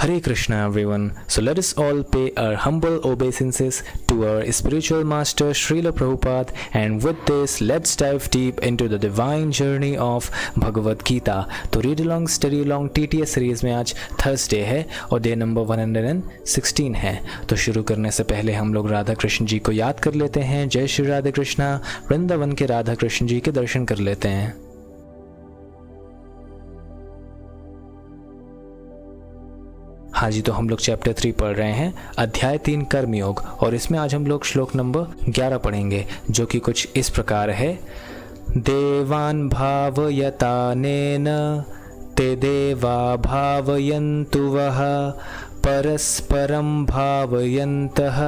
Hare Krishna everyone. So let us all pay our humble obeisances to our spiritual master Srila Prabhupada, and with this let's dive deep into the divine journey of Bhagavad Gita. तो read along study along TTS series में आज Thursday है और day number 116 है। तो शुरू करने से पहले हम लोग राधा कृष्ण जी को याद कर लेते हैं। जय श्री राधा कृष्णा। वृंदावन के राधा कृष्ण जी के दर्शन कर लेते हैं। हाँ जी, तो हम लोग चैप्टर 3 पढ़ रहे हैं, अध्याय 3 कर्मयोग, और इसमें आज हम लोग श्लोक नंबर 11 पढ़ेंगे, जो कि कुछ इस प्रकार है। देवान् भावयतानेन ते देवा भावयन्तु वः परस्परं भावयन्तः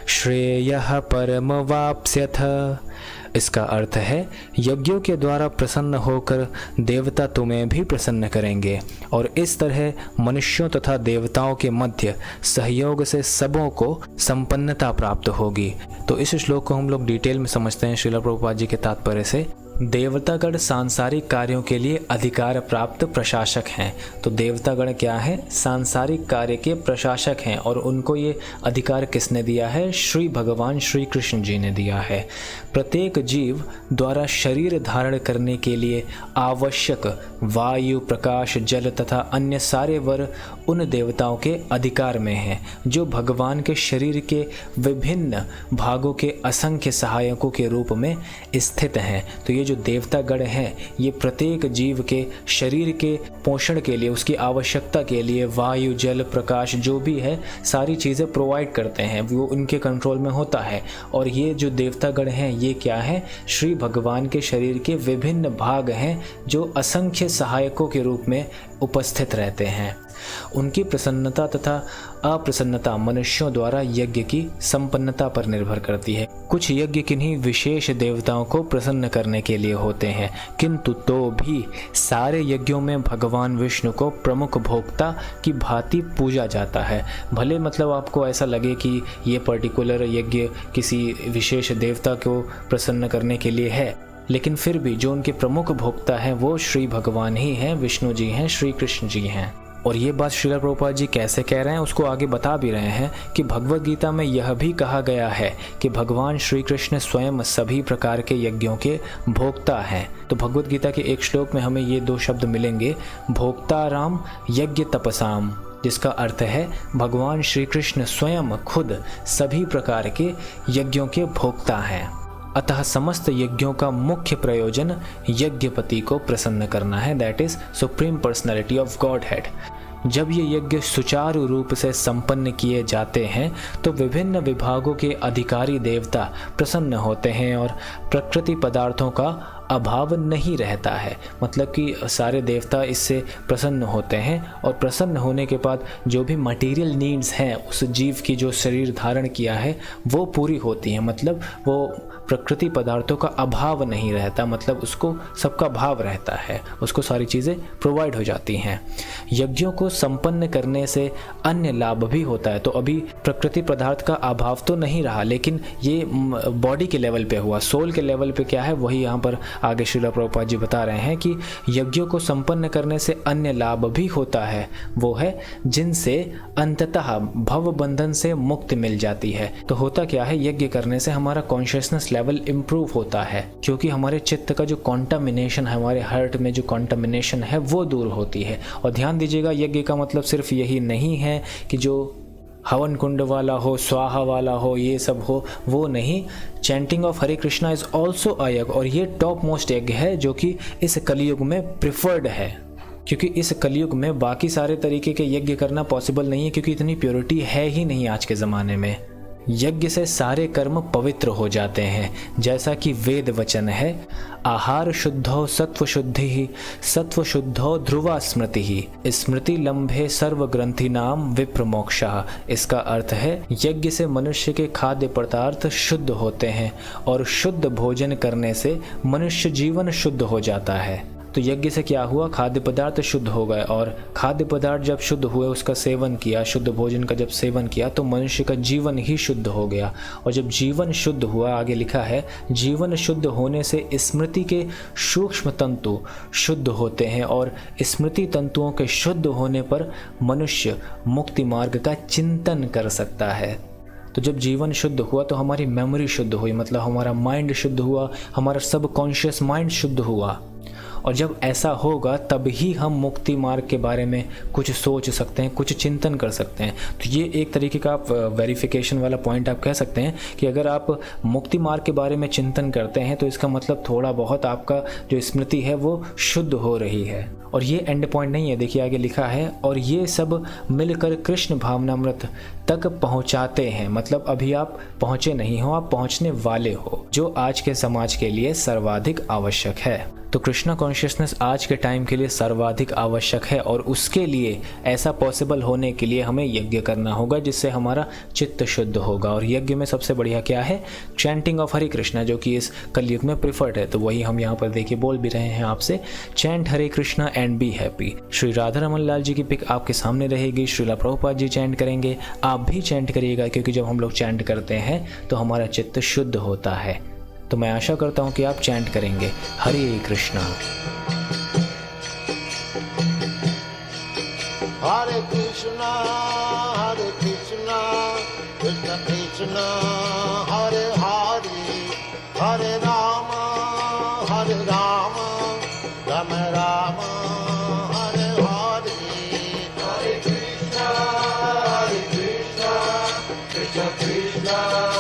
श्रेयः परमवाप्स्यथ। इसका अर्थ है, यज्ञों के द्वारा प्रसन्न होकर देवता तुम्हें भी प्रसन्न करेंगे, और इस तरह मनुष्यों तथा देवताओं के मध्य सहयोग से सबों को संपन्नता प्राप्त होगी। तो इस श्लोक को हम लोग डिटेल में समझते हैं श्रील प्रभुपाद जी के तात्पर्य से। देवतागण सांसारिक कार्यों के लिए अधिकार प्राप्त प्रशासक हैं। तो देवतागण क्या है? सांसारिक कार्य के प्रशासक हैं, और उनको ये अधिकार किसने दिया है? श्री भगवान श्री कृष्ण जी ने दिया है। प्रत्येक जीव द्वारा शरीर धारण करने के लिए आवश्यक वायु, प्रकाश, जल तथा अन्य सारे वर उन देवताओं के अधिकार में हैं, जो भगवान के शरीर के विभिन्न भागों के असंख्य सहायकों के रूप में स्थित हैं। तो ये जो देवतागण हैं, ये प्रत्येक जीव के शरीर के पोषण के लिए, उसकी आवश्यकता के लिए वायु, जल, प्रकाश जो भी है सारी चीज़ें प्रोवाइड करते हैं, वो उनके कंट्रोल में होता है। और ये जो देवतागण हैं, ये क्या है? श्री भगवान के शरीर के विभिन्न भाग हैं, जो असंख्य सहायकों के रूप में उपस्थित रहते हैं। उनकी प्रसन्नता तथा अप्रसन्नता मनुष्यों द्वारा यज्ञ की संपन्नता पर निर्भर करती है। कुछ यज्ञ किन्हीं विशेष देवताओं को प्रसन्न करने के लिए होते हैं, किंतु तो भी सारे यज्ञों में भगवान विष्णु को प्रमुख भोक्ता की भांति पूजा जाता है। भले मतलब आपको ऐसा लगे कि ये पर्टिकुलर यज्ञ किसी विशेष देवता को प्रसन्न करने के लिए है, लेकिन फिर भी जो उनके प्रमुख भोक्ता हैं वो श्री भगवान ही हैं, विष्णु जी हैं, श्री कृष्ण जी हैं। और ये बात श्रील प्रभुपाद जी कैसे कह रहे हैं उसको आगे बता भी रहे हैं कि भगवद गीता में यह भी कहा गया है कि भगवान श्री कृष्ण स्वयं सभी प्रकार के यज्ञों के भोक्ता हैं। तो भगवद गीता के एक श्लोक में हमें ये दो शब्द मिलेंगे, भोक्ताराम यज्ञ तपसाम, जिसका अर्थ है भगवान श्री कृष्ण स्वयं खुद सभी प्रकार के यज्ञों के भोक्ता हैं। अतः समस्त यज्ञों का मुख्य प्रयोजन यज्ञपति को प्रसन्न करना है, that is supreme personality of God head. जब ये यज्ञ सुचारू रूप से संपन्न किए जाते हैं तो विभिन्न विभागों के अधिकारी देवता प्रसन्न होते हैं और प्रकृति पदार्थों का अभाव नहीं रहता है। मतलब कि सारे देवता इससे प्रसन्न होते हैं, और प्रसन्न होने के बाद जो भी मटेरियल नीड्स हैं उस जीव की जो शरीर धारण किया है वो पूरी होती हैं। मतलब वो प्रकृति पदार्थों का अभाव नहीं रहता, मतलब उसको सबका भाव रहता है, उसको सारी चीज़ें प्रोवाइड हो जाती हैं। यज्ञों को संपन्न करने से अन्य लाभ भी होता है। तो अभी प्रकृति पदार्थ का अभाव तो नहीं रहा, लेकिन ये बॉडी के लेवल पे हुआ। सोल के लेवल पे क्या है वही यहाँ पर आगे श्रील प्रभुपाद जी बता रहे हैं कि यज्ञों को संपन्न करने से अन्य लाभ भी होता है, वो है जिनसे अंततः भव बंधन से मुक्ति मिल जाती है। तो होता क्या है, यज्ञ करने से हमारा कॉन्शियसनेस लेवल इम्प्रूव होता है, क्योंकि हमारे चित्त का जो कॉन्टामिनेशन है, हमारे हार्ट में जो कॉन्टामिनेशन है वो दूर होती है। और ध्यान दीजिएगा, यज्ञ का मतलब सिर्फ यही नहीं है कि जो हवन कुंड वाला हो, स्वाहा वाला हो, ये सब हो, वो नहीं। Chanting of Hare Krishna is also a यज्ञ, और ये टॉप मोस्ट यज्ञ है जो कि इस कलयुग में प्रिफर्ड है, क्योंकि इस कलयुग में बाकी सारे तरीके के यज्ञ करना पॉसिबल नहीं है, क्योंकि इतनी प्योरिटी है ही नहीं आज के ज़माने में। यज्ञ से सारे कर्म पवित्र हो जाते हैं, जैसा कि वेद वचन है, आहार शुद्धो सत्व शुद्धि, सत्व शुद्धो ध्रुवा स्मृति, स्मृति लंबे सर्व ग्रंथि नाम विप्र मोक्षः। इसका अर्थ है, यज्ञ से मनुष्य के खाद्य पदार्थ शुद्ध होते हैं, और शुद्ध भोजन करने से मनुष्य जीवन शुद्ध हो जाता है। तो यज्ञ से क्या हुआ, खाद्य पदार्थ शुद्ध हो गए, और खाद्य पदार्थ जब शुद्ध हुए, उसका सेवन किया, शुद्ध भोजन का जब सेवन किया तो मनुष्य का जीवन ही शुद्ध हो गया। और जब जीवन शुद्ध हुआ, आगे लिखा है, जीवन शुद्ध होने से स्मृति के सूक्ष्म तंतु शुद्ध होते हैं, और स्मृति तंतुओं के शुद्ध होने पर मनुष्य मुक्ति मार्ग का चिंतन कर सकता है। तो जब जीवन शुद्ध हुआ तो हमारी मेमोरी शुद्ध हुई, मतलब हमारा माइंड शुद्ध हुआ, हमारा सबकॉन्शियस माइंड शुद्ध हुआ। और जब ऐसा होगा तब ही हम मुक्ति मार्ग के बारे में कुछ सोच सकते हैं, कुछ चिंतन कर सकते हैं। तो ये एक तरीके का आप वेरिफिकेशन वाला पॉइंट आप कह सकते हैं कि अगर आप मुक्ति मार्ग के बारे में चिंतन करते हैं तो इसका मतलब थोड़ा बहुत आपका जो स्मृति है वो शुद्ध हो रही है। और ये एंड पॉइंट नहीं है, देखिए आगे लिखा है, और ये सब मिलकर कृष्ण भावनामृत तक पहुंचाते हैं। मतलब अभी आप पहुंचे नहीं हो, आप पहुंचने वाले हो, जो आज के समाज के लिए सर्वाधिक आवश्यक है। तो कृष्णा कॉन्शियसनेस आज के टाइम के लिए सर्वाधिक आवश्यक है, और उसके लिए ऐसा पॉसिबल होने के लिए हमें यज्ञ करना होगा जिससे हमारा चित्त शुद्ध होगा। और यज्ञ में सबसे बढ़िया क्या है, चैंटिंग ऑफ हरे कृष्णा, जो कि इस कलयुग में प्रिफर्ड है। तो वही हम यहाँ पर देखिए बोल भी रहे हैं आपसे, chant Hare Krishna and be happy. Shri Radha Raman Lal ji की पिक आपके सामने रहेगी, श्रीला प्रभुपाद जी चैंट करेंगे, आप भी चैंट करिएगा, क्योंकि जब हम लोग चैंट करते हैं तो हमारा चित्त शुद्ध होता है। तो मैं आशा करता हूं कि आप चैंट करेंगे हरे कृष्णा। हरे कृष्णा कृष्ण कृष्ण हरे हरे, हरे राम राम राम हरे हरे। हरे कृष्णा कृष्ण कृष्ण